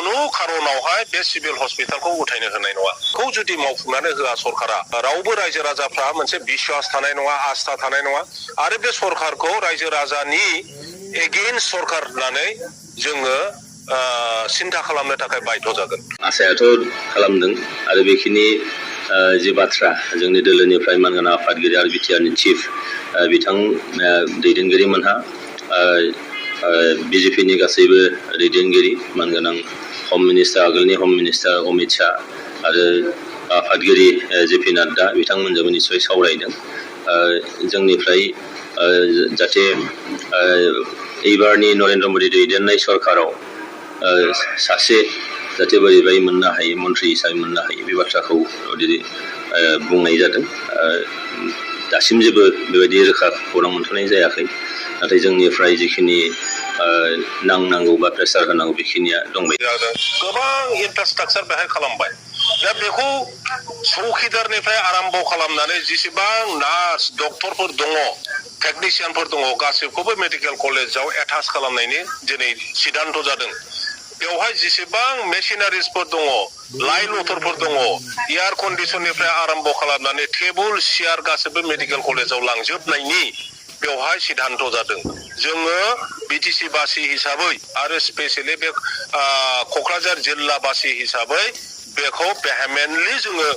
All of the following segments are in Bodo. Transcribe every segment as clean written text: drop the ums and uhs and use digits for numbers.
खुनु खारनावहाय बे सिभिल हस्पिटालखौ उथायनो होनाय नङा। खौ जुदि मावफुंनानै होआ सरकारा रावबो रायजो राजाफ्रा मोनसे बिश्वास थानाय नङा, आस्था थानाय नङा आरो बे सरकारखौ रायजो राजानि एगेइनस्ट सरकार होननानै जोङो सिन्था खालामनो थाखाय बाध्य जागोन। आसायाथ' खालामदों आरो बेखिनि जे बाथ्रा जोंनि दोलोनिफ्राय मानगोनां आफादगिरि आरो बिटिआरनि चिफ बिथां दैदेनगिरिमोनहा बिजेपिनि गासैबो दैदेनगिरि मानगोनां हम मिनिस्टार आगोलनि हम मिनिस्टार अमित शाह आरो आफादगिरि जेपि नाड्डा बिथांमोनजोंबो निस्सय सावरायदों। जोंनिफ्राय जाहाथे एबारनि नरेन्द्र मोदी दैदेननाय सरकाराव सासे जाहाथे बोरैबाय मोननो हायो मन्त्रि हिसाबै मोननो हायो बे बाथ्राखौ बुंनाय जादों। दासिम जेबो बेबायदि रोखा खौरां मोनथ'नाय जायाखै, नाथाय जोंनिफ्राय जिखिनि नांनांगौ बा प्रेसार होनांगौ बेखिनिया दंबाय। गोबां इनफ्रास्ट्राक्चार बेहाय खालामबाय। दा बेखौ चौकिदारनिफ्राय आरम्भ खालामनानै जेसेबां नार्स डक्टरफोर दङ, टेकनिशियानफोर दङ, गासैखौबो मेडिकेल कलेजाव एटाच खालामनायनि दिनै सिद्धान्त जादों। बेवहाय जेसेबां मेसिनारिसफोर दङ, लाइ लथरफोर दङ, एयार कन्डिसननिफ्राय आरम्भ खालामनानै टेबोल सियार गासैबो मेडिकेल कलेजाव लांजोबनायनि बेवहाय सिद्धान्त जादों। जोङो बिटिसि बासि हिसाबै आरो स्पेसियेलि बे क'क्राझार जिल्ला बासि हिसाबै बेखौ भेहेमेन्टलि जोङो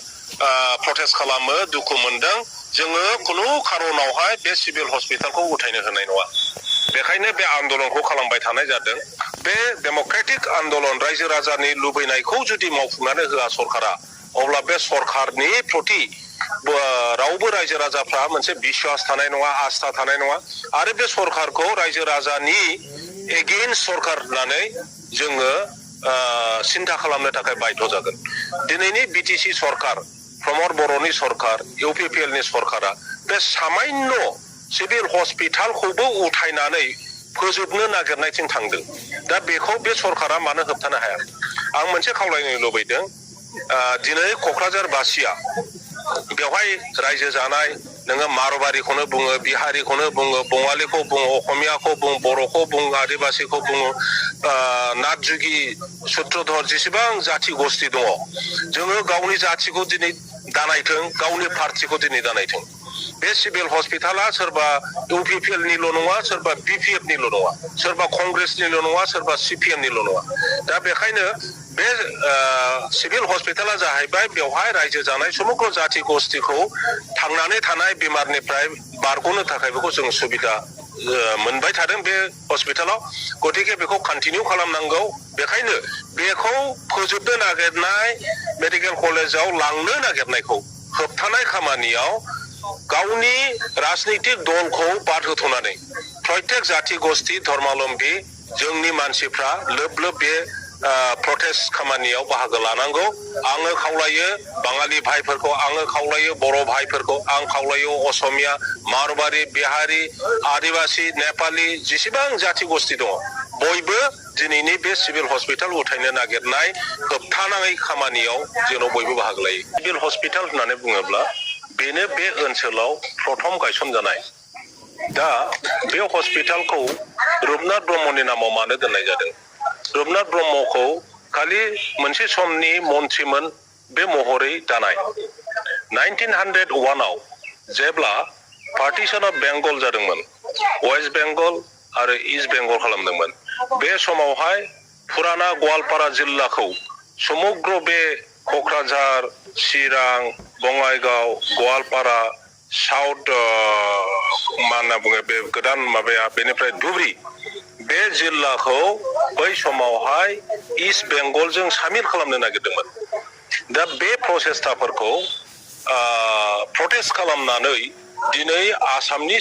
प्रटेस्ट खालामो, दुखु मोनदों। जोङो खुनु खारनावहाय बे सिभिल हस्पिटालखौ उथायनो होनाय नङा। बेखायनो बे आन्दलनखौ खालामबाय थानाय जादों। बे डेम'क्रेटिक आन्दलन रायजो राजानि लुबैनायखौ जुदि मावफुंनानै होआ सरकारा, अब्ला बे सरकारनि प्रति रावबो रायजो राजाफ्रा मोनसे बिश्वास थानाय नङा, आस्था थानाय नङा आरो बे सरकारखौ रायजो राजानि एगेइनस्ट सरकार होननानै जोङो सिन्था खालामनो थाखाय बाध्य जागोन। दिनैनि बिटिसि सरकार, प्रमद बर'नि सरकार, इउपिपिएलनि सरकारा बे सामान्य सिभिल हस्पिटालखौबो उथायनानै फोजोबनो नागिरनायथिं थांदों। दा बेखौ बे सरकारा मानो होबथानो हाया? आं मोनसे खावलायनो लुबैदों, दिनै क'क्राझार बासिया बेवहाय रायजो जानाय, नोङो मारवारिखौनो बुङो, बिहारिखौनो बुङो, बङालिखौ बुङो, असमियाखौ बुङो, बर'खौ बुङो, आदिबासिखौ बुङो, नाथजुगि, सुत्रधर जेसेबां जाथि गस्थि दङ, जोङो गावनि जाथिखौ दिनै दानायथों, गावनि पार्टिखौ दिनै दानायथों। बे सिभिल हस्पिटाला सोरबा इउपिपिएलनिल' नङा, सोरबा बिपिएफनिल' नङा, सोरबा कंग्रेसनिल' नङा, सोरबा सिपिएमनिल' नङा। दा बेखायनो बे सिभिल हस्पिटाला जाहैबाय बेवहाय रायजो जानाय समग्र जाथि गस्थिखौ थांनानै थानाय बेमारनिफ्राय बारग'नो थाखाय बेखौ जों सुबिदा मोनबाय थादों बे हस्पिटालाव। गतिके बेखौ कन्टिनिउ खालामनांगौ। बेखायनो बेखौ फोजोबनो नागिरनाय, मेडिकेल कलेजाव लांनो नागिरनायखौ होबथानाय खामानियाव गावनि राजनितिक दलखौ बाद होथ'नानै प्रत्येक जाथि गस्थि धर्मावलम्बी जोंनि मानसिफ्रा लोब लोब बे प्रटेस्ट खामानियाव बाहागो लानांगौ। आङो खावलायो बाङालि भाइफोरखौ, आङो खावलायो बर' भाइफोरखौ, आं खावलायो असमिया, मारवारि, बिहारि, आदिबासि, नेपालि जेसेबां जाथि गस्थि दङ, बयबो दिनैनि बे सिभिल हस्पिटाल उथायनो नागिरनाय होबथानाय खामानियाव जेन' बयबो बाहागो लायो। सिभिल हस्पिटाल होननानै बुङोब्ला बेनो बे ओनसोलाव प्रथम गायसनजानाय। दा बे हस्पिटालखौ रुपनाथ ब्रह्मनि नामाव मानो दोननाय जादों? रुपनाथ ब्रह्मखौ खालि मोनसे समनि मन्त्रिमोन बे महरै दानाय। 1901आव जेब्ला पार्टिशन अफ बेंगल जादोंमोन, वेस्ट बेंगल आरो इस्ट बेंगल खालामदोंमोन, बे समावहाय फुराना गवालपारा जिल्लाखौ समग्र बे क'क्राझार, चिरां, बङाइगाव, गवालपारा, साउथ मा होनना बुङो बे गोदान माबाया, बेनिफ्राय धुबरी, बे जिल्लाखौ बै समावहाय इस्ट बेंगलजों सामिल खालामनो नागिरदोंमोन। दा बे प्रसेस्टाफोरखौ प्रटेस्ट खालामनानै दिनै आसामनि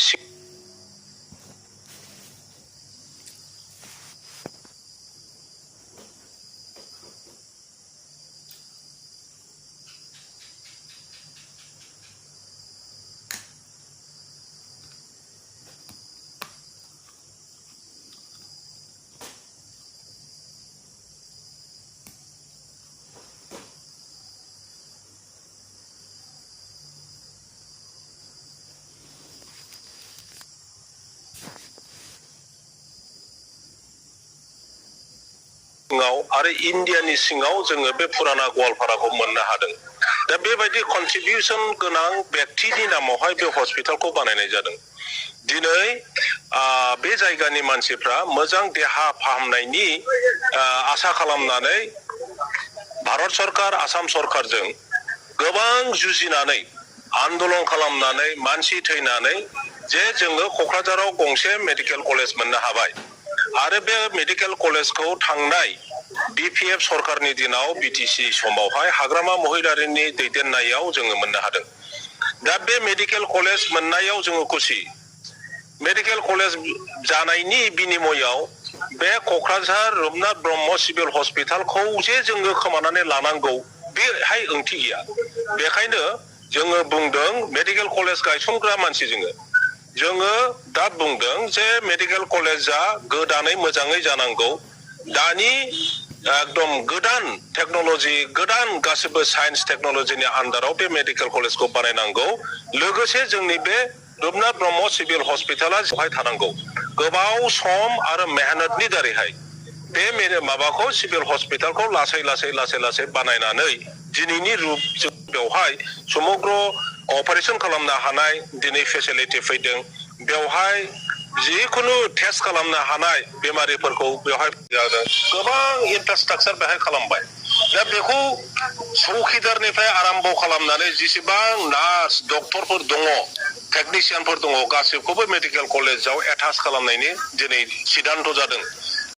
सिङाव आरो इन्डियानि सिङाव जोङो बे फुराना गवालपाराखौ मोननो हादों। दा बेबायदि कन्ट्रिबिउसन गोनां व्यक्तिनि नामावहाय बे हस्पिटालखौ बानायनाय जादों। दिनै बे जायगानि मानसिफ्रा मोजां देहा फाहामनायनि आसा खालामनानै भारत सरकार आसाम सरकारजों गोबां जुजिनानै आन्दोलन खालामनानै मानसि थैनानै जे जोङो क'क्राझाराव गंसे मेडिकेल कलेज मोननो हाबाय आरो बे मेडिकेल कलेजखौ थांनाय BPF सरकारनि दिनाव BTC समावहाय हाग्रामा महिलारिनि दैदेननायाव जोङो मोननो हादों। दा बे मेडिकेल कलेज मोननायाव जोङो खुसि। मेडिकेल कलेज जानायनि बिनिमयाव बे क'क्राझार रुपनाथ ब्रह्म सिभिल हस्पिटालखौ जे जोङो खोमानानै लानांगौ बेहाय ओंथि गैया। बेखायनो जोङो बुंदों मेडिकेल कलेज गायसनग्रा मानसि जोङो दा बुंदों जे मेडिकेल कलेजा गोदानै मोजाङै जानांगौ। दानि एकदम गोदान टेक्न'लजि गोदान गासिबो साइन्स टेक्न'लजिनि आन्दाराव बे मेडिकेल कलेजखौ बानायनांगौ। लोगोसे जोंनि बे रुपनाथ ब्रह्म सिभिल हस्पिटाला बेवहाय थानांगौ। गोबाव सम आरो मेहनतनि दारैहाय बे माबाखौ सिभिल हस्पिटालखौ लासै बानायनानै दिनैनि रूप बेवहाय समग्र अपारेशन खालामनो हानाय दिनै फेसिलिटि फैदों। बेवहाय जिखुनु टेस्ट खालामनो हानाय बेमारिफोरखौ बेवहाय गोबां इनफ्रास्ट्राक्चार बेहाय खालामबाय। दा बेखौ चौकिदारनिफ्राय आरम्भ खालामनानै जेसेबां नार्स डक्टरफोर दङ टेकनिशियानफोर दङ गासिबखौबो मेडिकेल कलेजाव एटाच खालामनायनि दिनै सिद्धान्त जादों।